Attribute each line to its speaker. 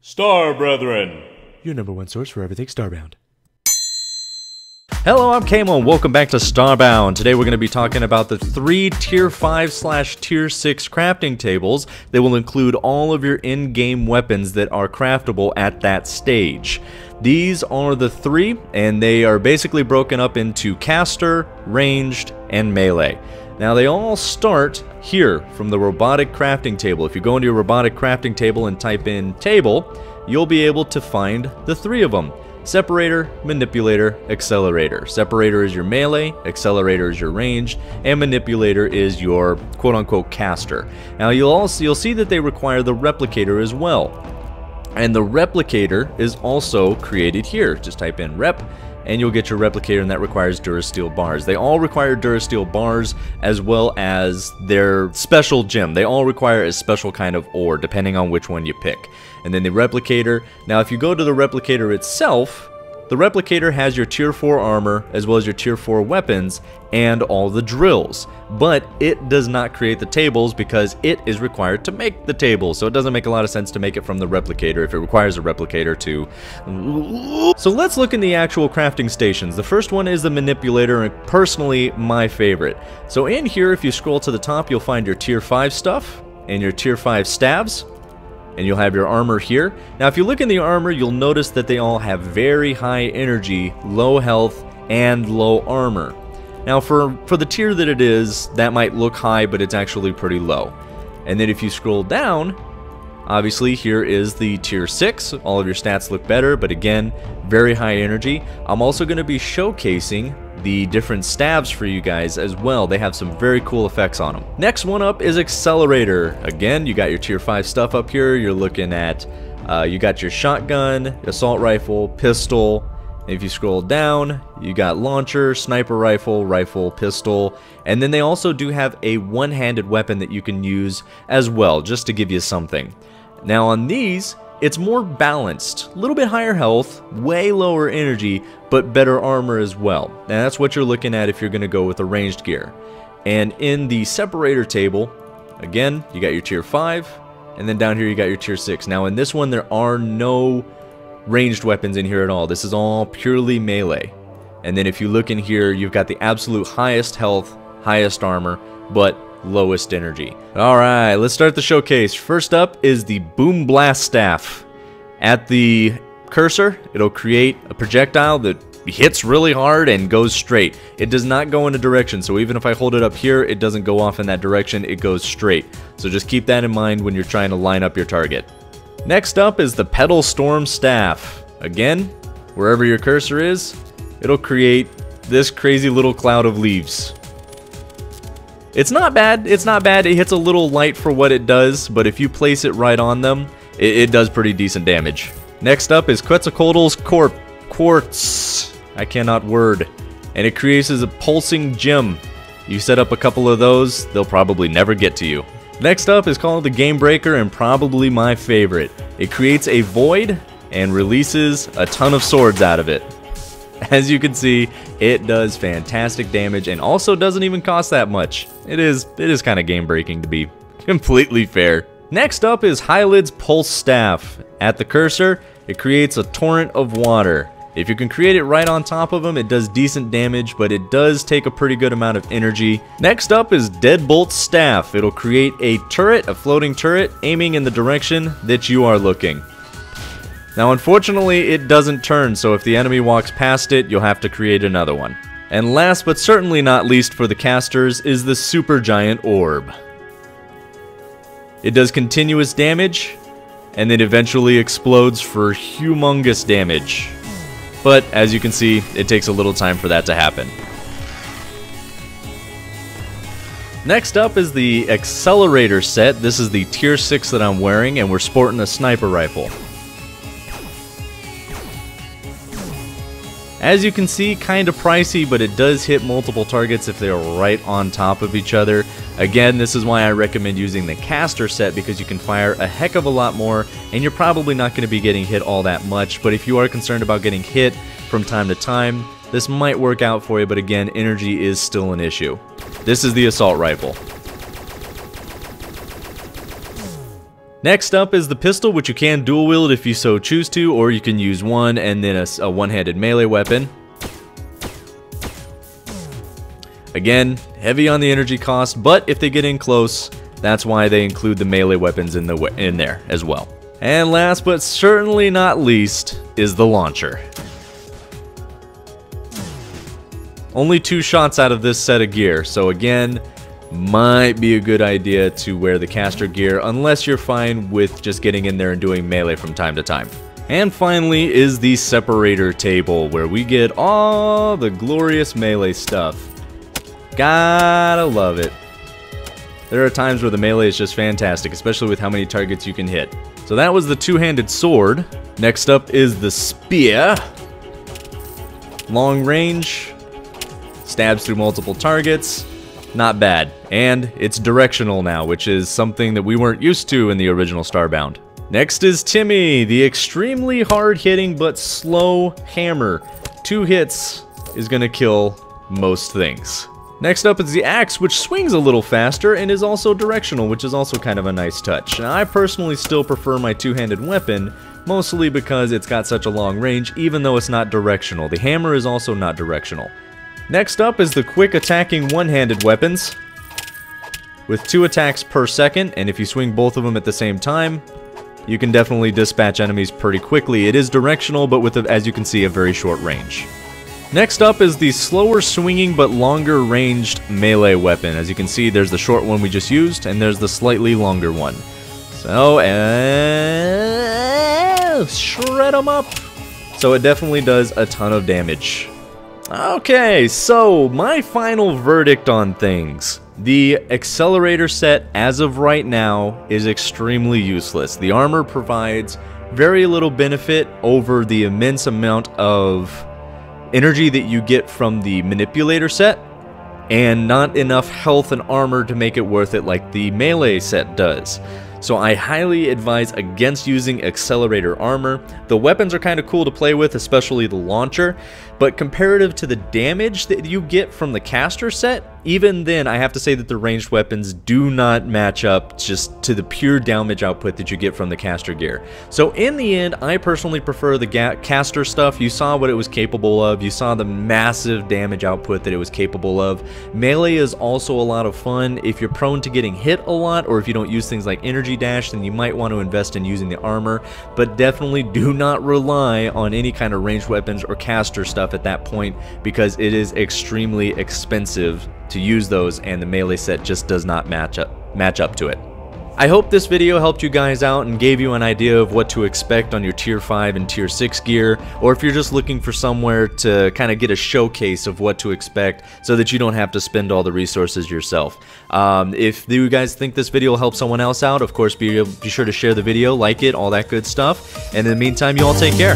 Speaker 1: Star Brethren,
Speaker 2: your #1 source for everything Starbound.
Speaker 3: Hello, I'm Kamo and welcome back to Starbound. Today we're going to be talking about the 3 Tier 5/Tier 6 crafting tables that will include all of your in-game weapons that are craftable at that stage. These are the 3, and they are basically broken up into caster, ranged, and melee. Now they all start here from the robotic crafting table. If you go into your robotic crafting table and type in table, you'll be able to find the 3 of them. Separator, Manipulator, Accelerator. Separator is your melee, Accelerator is your ranged, and Manipulator is your quote-unquote caster. Now you'll see that they require the Replicator as well. And the Replicator is also created here. Just type in rep, and you'll get your Replicator, and that requires Durasteel bars. They all require Durasteel bars as well as their special gem. They all require a special kind of ore, depending on which one you pick. And then the Replicator. Now if you go to the Replicator itself, the Replicator has your Tier 4 armor as well as your Tier 4 weapons and all the drills. But it does not create the tables because it is required to make the tables. So it doesn't make a lot of sense to make it from the Replicator if it requires a Replicator to... So let's look in the actual crafting stations. The first one is the Manipulator, and personally my favorite. So in here, if you scroll to the top, you'll find your Tier 5 stuff and your Tier 5 staves. And you'll have your armor here. Now if you look in the armor, you'll notice that they all have very high energy, low health, and low armor. Now for the tier that it is, that might look high, but it's actually pretty low. And then if you scroll down, obviously here is the Tier 6. All of your stats look better, but again, very high energy. I'm also going to be showcasing the different staves for you guys as well. They have some very cool effects on them. Next one up is Accelerator. Again, you got your Tier 5 stuff up here. You're looking at, you got your shotgun, assault rifle, pistol. If you scroll down, you got launcher, sniper rifle, pistol, and then they also do have a one-handed weapon that you can use as well, just to give you something. Now on these, it's more balanced, a little bit higher health, way lower energy, but better armor as well. Now that's what you're looking at if you're going to go with a ranged gear. And in the Separator table, again, you got your Tier 5, and then down here you got your Tier 6. Now in this one, there are no ranged weapons in here at all. This is all purely melee. And then if you look in here, you've got the absolute highest health, highest armor, but lowest energy. Alright, let's start the showcase. First up is the Boom Blast Staff. At the cursor, it'll create a projectile that hits really hard and goes straight. It does not go in a direction, so even if I hold it up here, it doesn't go off in that direction, it goes straight. So just keep that in mind when you're trying to line up your target. Next up is the Petal Storm Staff. Again, wherever your cursor is, it'll create this crazy little cloud of leaves. It's not bad, it hits a little light for what it does, but if you place it right on them, it does pretty decent damage. Next up is Quetzalcoatl's Quartz. I cannot word. And it creates a pulsing gem. You set up a couple of those, they'll probably never get to you. Next up is called the Game Breaker, and probably my favorite. It creates a void and releases a ton of swords out of it. As you can see, it does fantastic damage and also doesn't even cost that much. It is kind of game breaking, to be completely fair. Next up is Hylid's Pulse Staff. At the cursor, it creates a torrent of water. If you can create it right on top of them, it does decent damage, but it does take a pretty good amount of energy. Next up is Deadbolt Staff. It'll create a turret, a floating turret, aiming in the direction that you are looking. Now unfortunately, it doesn't turn, so if the enemy walks past it, you'll have to create another one. And last but certainly not least for the casters is the Supergiant Orb. It does continuous damage, and then eventually explodes for humongous damage. But as you can see, it takes a little time for that to happen. Next up is the Accelerator set. This is the Tier 6 that I'm wearing, and we're sporting a sniper rifle. As you can see, kind of pricey, but it does hit multiple targets if they're right on top of each other. Again, this is why I recommend using the caster set, because you can fire a heck of a lot more, and you're probably not going to be getting hit all that much. But if you are concerned about getting hit from time to time, this might work out for you, but again, energy is still an issue. This is the assault rifle. Next up is the pistol, which you can dual wield if you so choose to, or you can use one and then a one-handed melee weapon. Again, heavy on the energy cost, but if they get in close, that's why they include the melee weapons in there as well. And last but certainly not least is the launcher. Only 2 shots out of this set of gear, so again, might be a good idea to wear the caster gear unless you're fine with just getting in there and doing melee from time to time. And finally is the Separator table, where we get all the glorious melee stuff. Gotta love it. There are times where the melee is just fantastic, especially with how many targets you can hit. So that was the two-handed sword. Next up is the spear. Long range, stabs through multiple targets. Not bad. And it's directional now, which is something that we weren't used to in the original Starbound. Next is Timmy, the extremely hard-hitting but slow hammer. 2 hits is gonna kill most things. Next up is the axe, which swings a little faster and is also directional, which is also kind of a nice touch. Now, I personally still prefer my two-handed weapon, mostly because it's got such a long range, even though it's not directional. The hammer is also not directional. Next up is the quick attacking one-handed weapons, with 2 attacks per second, and if you swing both of them at the same time, you can definitely dispatch enemies pretty quickly. It is directional, but with, as you can see, a very short range. Next up is the slower swinging but longer ranged melee weapon. As you can see, there's the short one we just used, and there's the slightly longer one. So, shred them up. So it definitely does a ton of damage. Okay, so my final verdict on things. The Accelerator set, as of right now, is extremely useless. The armor provides very little benefit over the immense amount of energy that you get from the Manipulator set, and not enough health and armor to make it worth it like the melee set does. So I highly advise against using Accelerator armor. The weapons are kind of cool to play with, especially the launcher, but comparative to the damage that you get from the caster set, even then I have to say that the ranged weapons do not match up just to the pure damage output that you get from the caster gear. So in the end, I personally prefer the caster stuff. You saw what it was capable of. You saw the massive damage output that it was capable of. Melee is also a lot of fun. If you're prone to getting hit a lot, or if you don't use things like energy dash, then you might want to invest in using the armor, but definitely do not rely on any kind of ranged weapons or caster stuff at that point, because it is extremely expensive to use those, and the melee set just does not match up to it. I hope this video helped you guys out and gave you an idea of what to expect on your tier 5 and tier 6 gear, or if you're just looking for somewhere to kind of get a showcase of what to expect so that you don't have to spend all the resources yourself. If you guys think this video will help someone else out, of course be sure to share the video, like it, all that good stuff, and in the meantime, you all take care.